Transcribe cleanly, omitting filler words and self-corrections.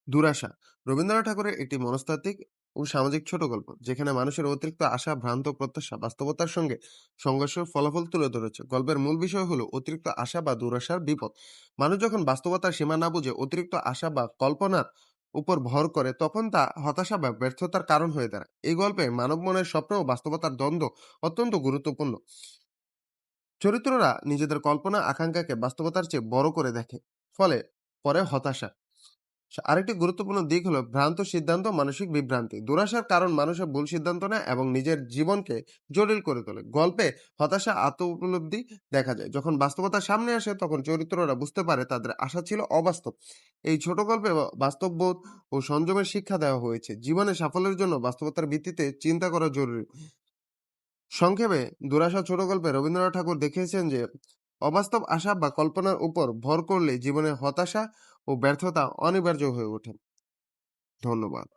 দুরাশা রবীন্দ্রনাথ ঠাকুরের একটি মনস্তাত্ত্বিক ও সামাজিক ছোট গল্প, যেখানে মানুষের অতিরিক্ত আশা, ভ্রান্ত প্রত্যাশা বাস্তবতার সঙ্গে সংঘর্ষের ফলাফল তুলে ধরেছে। গল্পের মূল বিষয় হলো অতিরিক্ত আশা বা দুরাশার বিপদ। মানুষ যখন বাস্তবতার সীমা না বুঝে অতিরিক্ত আশা বা কল্পনার উপর ভর করে, তখন তা হতাশা বা ব্যর্থতার কারণ হয়ে দাঁড়ায়। এই গল্পে মানব মনের স্বপ্ন ও বাস্তবতার দ্বন্দ্ব অত্যন্ত গুরুত্বপূর্ণ। চরিত্ররা নিজেদের কল্পনা আকাঙ্ক্ষাকে বাস্তবতার চেয়ে বড় করে দেখে, ফলে পরে হতাশা। আরেকটি গুরুত্বপূর্ণ দিক হলো ভ্রান্ত সিদ্ধান্ত, মানসিক বিভ্রান্তি। দুরাশার কারণ মানুষের ভুল সিদ্ধান্ত নেয় এবং নিজের জীবনকে জটিল করে তোলে। গল্পে হতাশা, আত্ম উপলব্ধি দেখা যায়। যখন বাস্তবতা সামনে আসে, তখন চরিত্ররা বুঝতে পারে তাদের আশা ছিল অবাস্তব। এই ছোট গল্পে বাস্তববোধ ও সংযমের শিক্ষা দেওয়া হয়েছে। জীবনে সাফল্যের জন্য বাস্তবতার ভিত্তিতে চিন্তা করা জরুরি। সংক্ষেপে, দুরাশা ছোট গল্পে রবীন্দ্রনাথ ঠাকুর দেখিয়েছেন যে অবাস্তব আশা বা কল্পনার উপর ভর করলে জীবনে হতাশা ও ব্যর্থতা অনিবার্য হয়ে ওঠে। ধন্যবাদ।